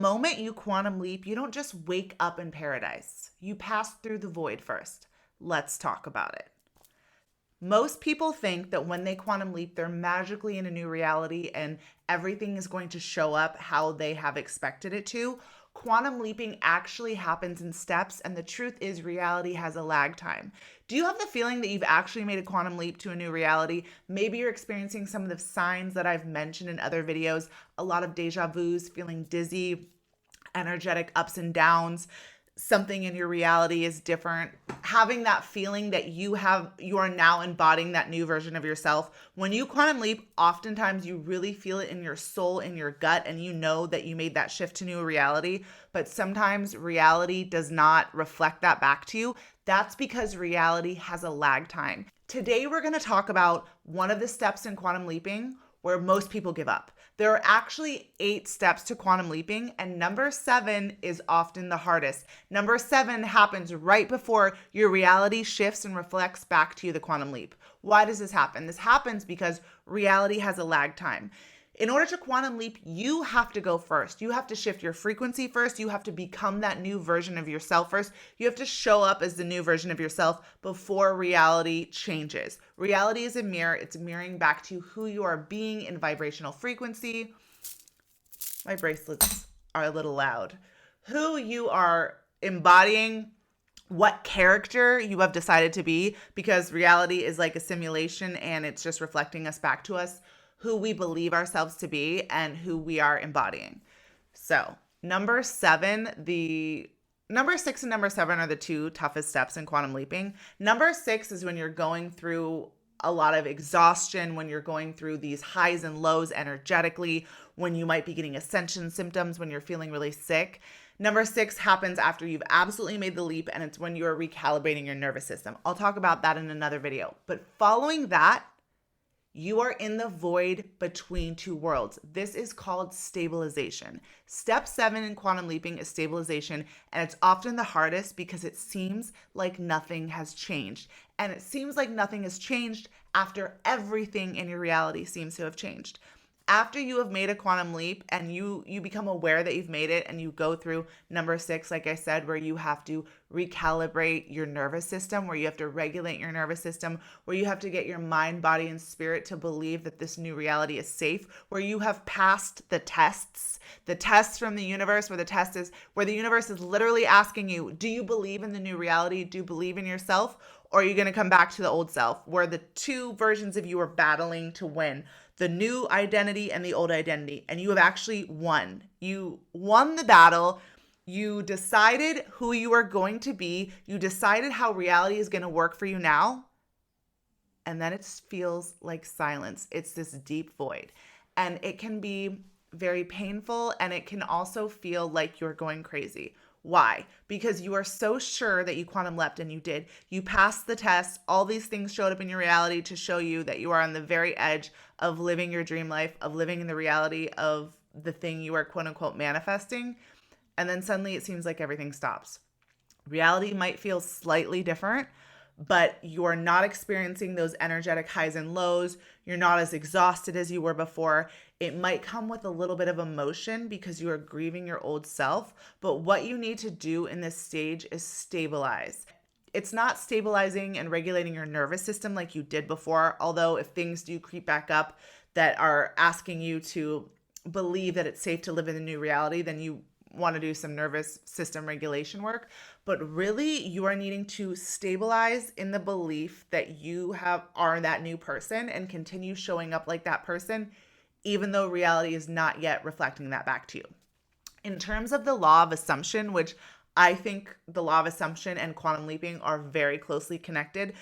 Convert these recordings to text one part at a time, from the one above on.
Moment you quantum leap, you don't just wake up in paradise. You pass through the void first. Let's talk about it. Most people think that when they quantum leap, they're magically in a new reality and everything is going to show up how they have expected it to. Quantum leaping actually happens in steps, and the truth is, reality has a lag time. Do you have the feeling that you've actually made a quantum leap to a new reality? Maybe you're experiencing some of the signs that I've mentioned in other videos, a lot of deja vus, feeling dizzy, energetic ups and downs. Something in your reality is different. Having that feeling that you are now embodying that new version of yourself. When you quantum leap, oftentimes you really feel it in your soul, in your gut, and you know that you made that shift to new reality. But sometimes reality does not reflect that back to you. That's because reality has a lag time. Today, we're going to talk about one of the steps in quantum leaping where most people give up. There are actually 8 steps to quantum leaping, and number 7 is often the hardest. Number 7 happens right before your reality shifts and reflects back to you the quantum leap. Why does this happen? This happens because reality has a lag time. In order to quantum leap, you have to go first. You have to shift your frequency first. You have to become that new version of yourself first. You have to show up as the new version of yourself before reality changes. Reality is a mirror. It's mirroring back to who you are being in vibrational frequency. My bracelets are a little loud. Who you are embodying, what character you have decided to be, because reality is like a simulation and it's just reflecting us back to us, who we believe ourselves to be and who we are embodying. So number 6 and number 7 are the 2 toughest steps in quantum leaping. Number 6 is when you're going through a lot of exhaustion, when you're going through these highs and lows energetically, when you might be getting ascension symptoms, when you're feeling really sick. Number 6 happens after you've absolutely made the leap, and it's when you are recalibrating your nervous system. I'll talk about that in another video. But following that, you are in the void between 2 worlds. This is called stabilization. Step 7 in quantum leaping is stabilization, and it's often the hardest because it seems like nothing has changed. And it seems like nothing has changed after everything in your reality seems to have changed. After you have made a quantum leap and you become aware that you've made it, and you go through number 6, like I said, where you have to recalibrate your nervous system, where you have to regulate your nervous system, where you have to get your mind, body, and spirit to believe that this new reality is safe, where you have passed the tests from the universe, where the universe is literally asking you, do you believe in the new reality? Do you believe in yourself? Or are you going to come back to the old self, where the 2 versions of you are battling to win? The new identity and the old identity. And you have actually won. You won the battle. You decided who you are going to be. You decided how reality is going to work for you now. And then it feels like silence. It's this deep void. And it can be very painful, and it can also feel like you're going crazy. Why? Because you are so sure that you quantum leapt, and you did. You passed the test. All these things showed up in your reality to show you that you are on the very edge of living your dream life, of living in the reality of the thing you are quote unquote manifesting. And then suddenly it seems like everything stops. Reality might feel slightly different, but you're not experiencing those energetic highs and lows. You're not as exhausted as you were before. It might come with a little bit of emotion because you are grieving your old self. But what you need to do in this stage is stabilize. It's not stabilizing and regulating your nervous system like you did before. Although if things do creep back up that are asking you to believe that it's safe to live in the new reality, then you want to do some nervous system regulation work. But really, you are needing to stabilize in the belief that you are that new person and continue showing up like that person, even though reality is not yet reflecting that back to you. In terms of the law of assumption, which I think the law of assumption and quantum leaping are very closely connected,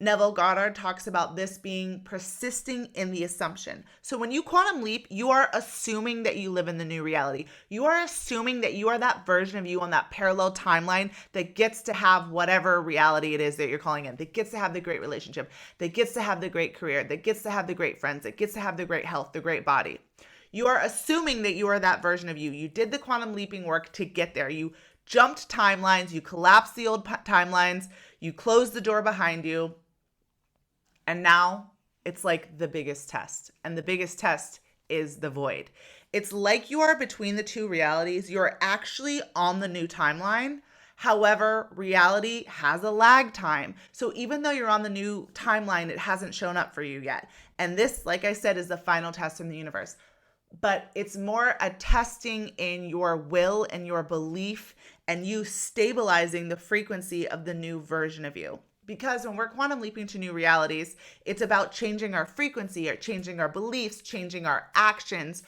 Neville Goddard talks about this being persisting in the assumption. So when you quantum leap, you are assuming that you live in the new reality. You are assuming that you are that version of you on that parallel timeline that gets to have whatever reality it is that you're calling in, that gets to have the great relationship, that gets to have the great career, that gets to have the great friends, that gets to have the great health, the great body. You are assuming that you are that version of you. You did the quantum leaping work to get there. You jumped timelines, you collapsed the old timelines, you closed the door behind you. And now it's like the biggest test. And the biggest test is the void. It's like you are between the two realities. You're actually on the new timeline. However, reality has a lag time. So even though you're on the new timeline, it hasn't shown up for you yet. And this, like I said, is the final test from the universe. But it's more a testing in your will and your belief and you stabilizing the frequency of the new version of you. Because when we're quantum leaping to new realities, it's about changing our frequency, or changing our beliefs, changing our actions,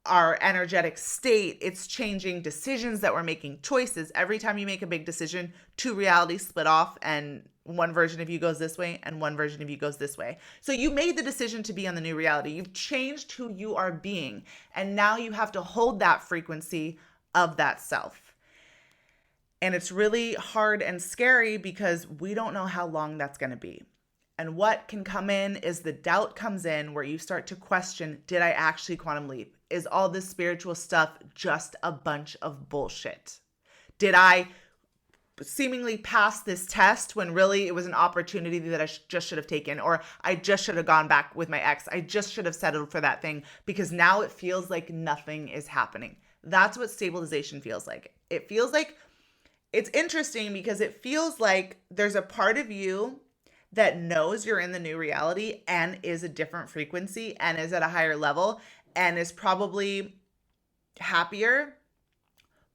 our energetic state. It's changing decisions that we're making, choices. Every time you make a big decision, two realities split off and one version of you goes this way and one version of you goes this way. So you made the decision to be on the new reality. You've changed who you are being. And now you have to hold that frequency of that self. And it's really hard and scary because we don't know how long that's going to be. And what can come in is the doubt comes in where you start to question, did I actually quantum leap? Is all this spiritual stuff just a bunch of bullshit? Did I seemingly pass this test when really it was an opportunity that I just should have taken, or I just should have gone back with my ex? I just should have settled for that thing because now it feels like nothing is happening. That's what stabilization feels like. It feels like, it's interesting because it feels like there's a part of you that knows you're in the new reality and is a different frequency and is at a higher level and is probably happier,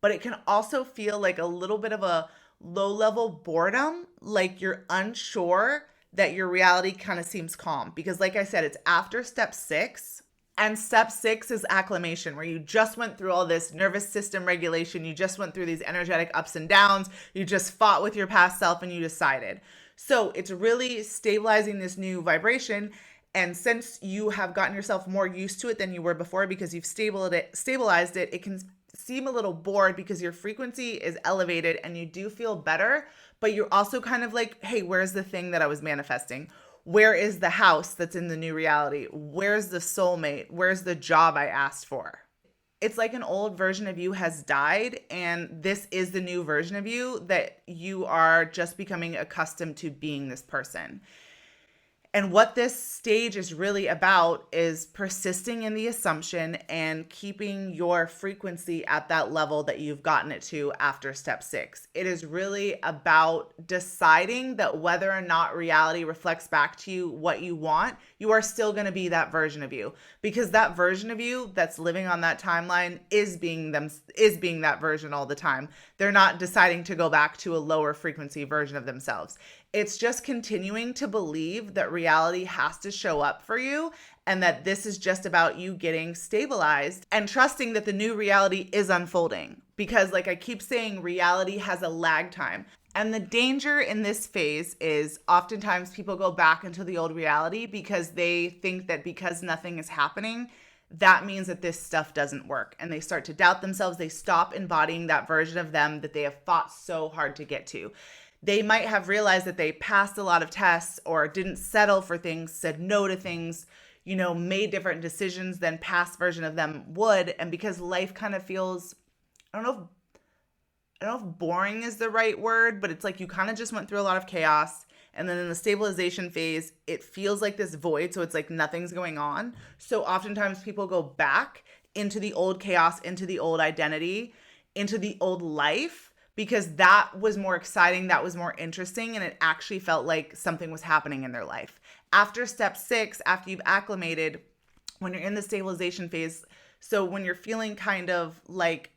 but it can also feel like a little bit of a low level boredom, like you're unsure that your reality kind of seems calm. Because like I said, it's after step 6. And step 6 is acclimation, where you just went through all this nervous system regulation. You just went through these energetic ups and downs. You just fought with your past self and you decided. So it's really stabilizing this new vibration. And since you have gotten yourself more used to it than you were before because you've stabilized it, it can seem a little bored because your frequency is elevated and you do feel better, but you're also kind of like, hey, where's the thing that I was manifesting? Where is the house that's in the new reality? Where's the soulmate? Where's the job I asked for? It's like an old version of you has died, and this is the new version of you that you are just becoming accustomed to being this person. And what this stage is really about is persisting in the assumption and keeping your frequency at that level that you've gotten it to after step 6. It is really about deciding that whether or not reality reflects back to you what you want, you are still going to be that version of you, because that version of you that's living on that timeline is being that version all the time. They're not deciding to go back to a lower frequency version of themselves. It's just continuing to believe that reality has to show up for you and that this is just about you getting stabilized and trusting that the new reality is unfolding. Because like I keep saying, reality has a lag time. And the danger in this phase is oftentimes people go back into the old reality because they think that because nothing is happening, that means that this stuff doesn't work. And they start to doubt themselves. They stop embodying that version of them that they have fought so hard to get to. They might have realized that they passed a lot of tests or didn't settle for things, said no to things, made different decisions than past version of them would. And because life kind of feels, I don't know if boring is the right word, but it's like you kind of just went through a lot of chaos. And then in the stabilization phase, it feels like this void. So it's like nothing's going on. So oftentimes people go back into the old chaos, into the old identity, into the old life, because that was more exciting, that was more interesting, and it actually felt like something was happening in their life. After step 6, after you've acclimated, when you're in the stabilization phase, so when you're feeling kind of like,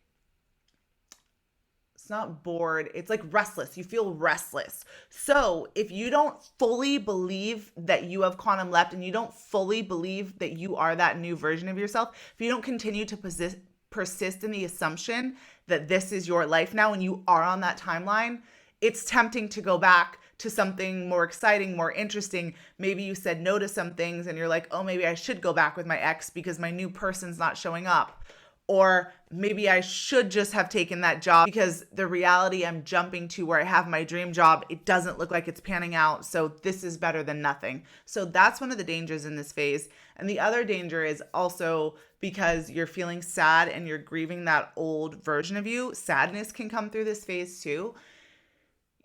it's not bored, it's like restless. You feel restless. So if you don't fully believe that you have quantum leapt and you don't fully believe that you are that new version of yourself, if you don't continue to persist in the assumption that this is your life now and you are on that timeline, it's tempting to go back to something more exciting, more interesting. Maybe you said no to some things and you're like, oh, maybe I should go back with my ex because my new person's not showing up. Or maybe I should just have taken that job because the reality I'm jumping to where I have my dream job, it doesn't look like it's panning out. So this is better than nothing. So that's one of the dangers in this phase. And the other danger is also because you're feeling sad and you're grieving that old version of you. Sadness can come through this phase too.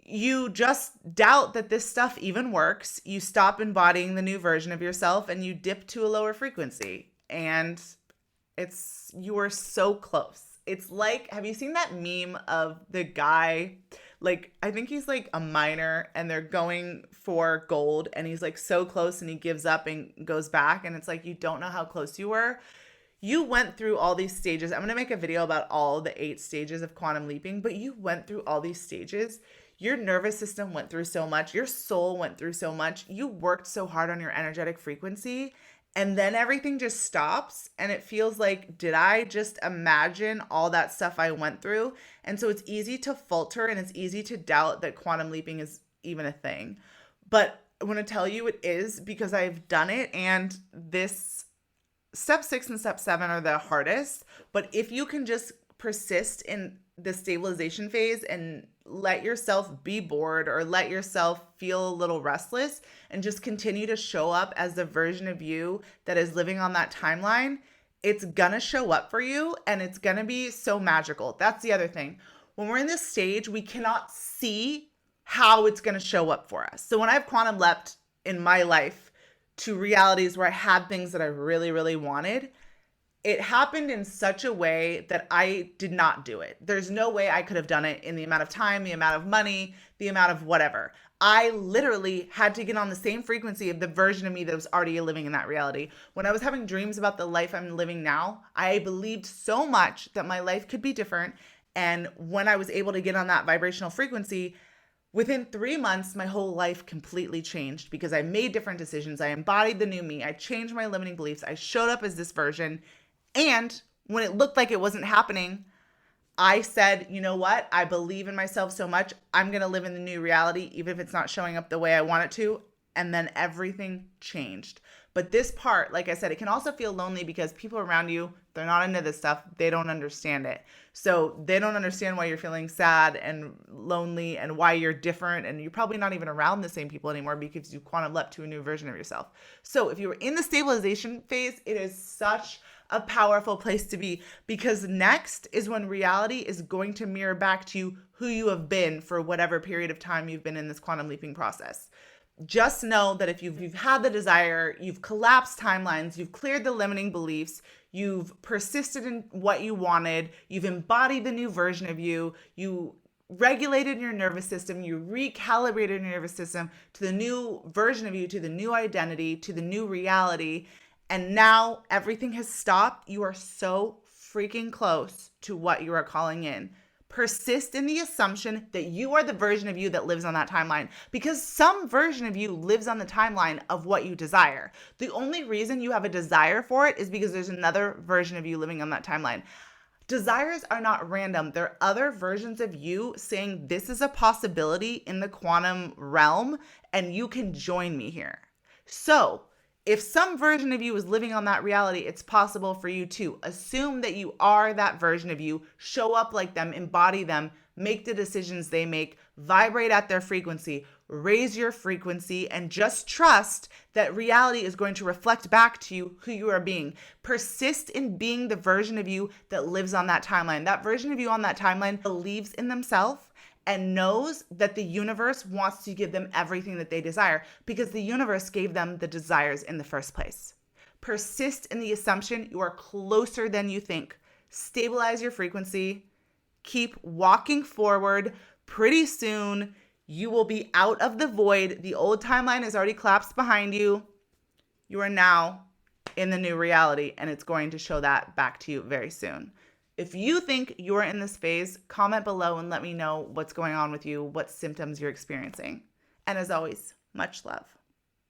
You just doubt that this stuff even works. You stop embodying the new version of yourself and you dip to a lower frequency. And You are so close. It's like, have you seen that meme of the guy, like, I think he's like a miner and they're going for gold and he's like so close and he gives up and goes back. And it's like, you don't know how close you were. You went through all these stages. I'm going to make a video about all the 8 stages of quantum leaping, but you went through all these stages. Your nervous system went through so much. Your soul went through so much. You worked so hard on your energetic frequency. And then everything just stops and it feels like, did I just imagine all that stuff I went through? And so it's easy to falter and it's easy to doubt that quantum leaping is even a thing. But I want to tell you it is, because I've done it, and this step 6 and step 7 are the hardest. But if you can just persist in the stabilization phase and let yourself be bored or let yourself feel a little restless and just continue to show up as the version of you that is living on that timeline, it's gonna show up for you and it's gonna be so magical. That's the other thing. When we're in this stage, we cannot see how it's gonna show up for us. So when I've quantum leapt in my life to realities where I had things that I really, really wanted, it happened in such a way that I did not do it. There's no way I could have done it in the amount of time, the amount of money, the amount of whatever. I literally had to get on the same frequency of the version of me that was already living in that reality. When I was having dreams about the life I'm living now, I believed so much that my life could be different. And when I was able to get on that vibrational frequency, within 3 months, my whole life completely changed because I made different decisions. I embodied the new me. I changed my limiting beliefs. I showed up as this version. And when it looked like it wasn't happening, I said, you know what? I believe in myself so much. I'm going to live in the new reality, even if it's not showing up the way I want it to. And then everything changed. But this part, like I said, it can also feel lonely because people around you, they're not into this stuff. They don't understand it. So they don't understand why you're feeling sad and lonely and why you're different. And you're probably not even around the same people anymore because you quantum leapt to a new version of yourself. So if you were in the stabilization phase, it is such a powerful place to be, because next is when reality is going to mirror back to you who you have been for whatever period of time you've been in this quantum leaping process. Just know that if you've had the desire, you've collapsed timelines, you've cleared the limiting beliefs, you've persisted in what you wanted, you've embodied the new version of you, you regulated your nervous system, you recalibrated your nervous system to the new version of you, to the new identity, to the new reality, and now everything has stopped. You are so freaking close to what you are calling in. Persist in the assumption that you are the version of you that lives on that timeline, because some version of you lives on the timeline of what you desire. The only reason you have a desire for it is because there's another version of you living on that timeline. Desires are not random. They're other versions of you saying this is a possibility in the quantum realm and you can join me here. So if some version of you is living on that reality, it's possible for you to assume that you are that version of you, show up like them, embody them, make the decisions they make, vibrate at their frequency, raise your frequency, and just trust that reality is going to reflect back to you who you are being. Persist in being the version of you that lives on that timeline. That version of you on that timeline believes in themselves and knows that the universe wants to give them everything that they desire because the universe gave them the desires in the first place. Persist in the assumption you are closer than you think. Stabilize your frequency. Keep walking forward. Pretty soon, you will be out of the void. The old timeline has already collapsed behind you. You are now in the new reality, and it's going to show that back to you very soon. If you think you're in this phase, comment below and let me know what's going on with you, what symptoms you're experiencing. And as always, much love.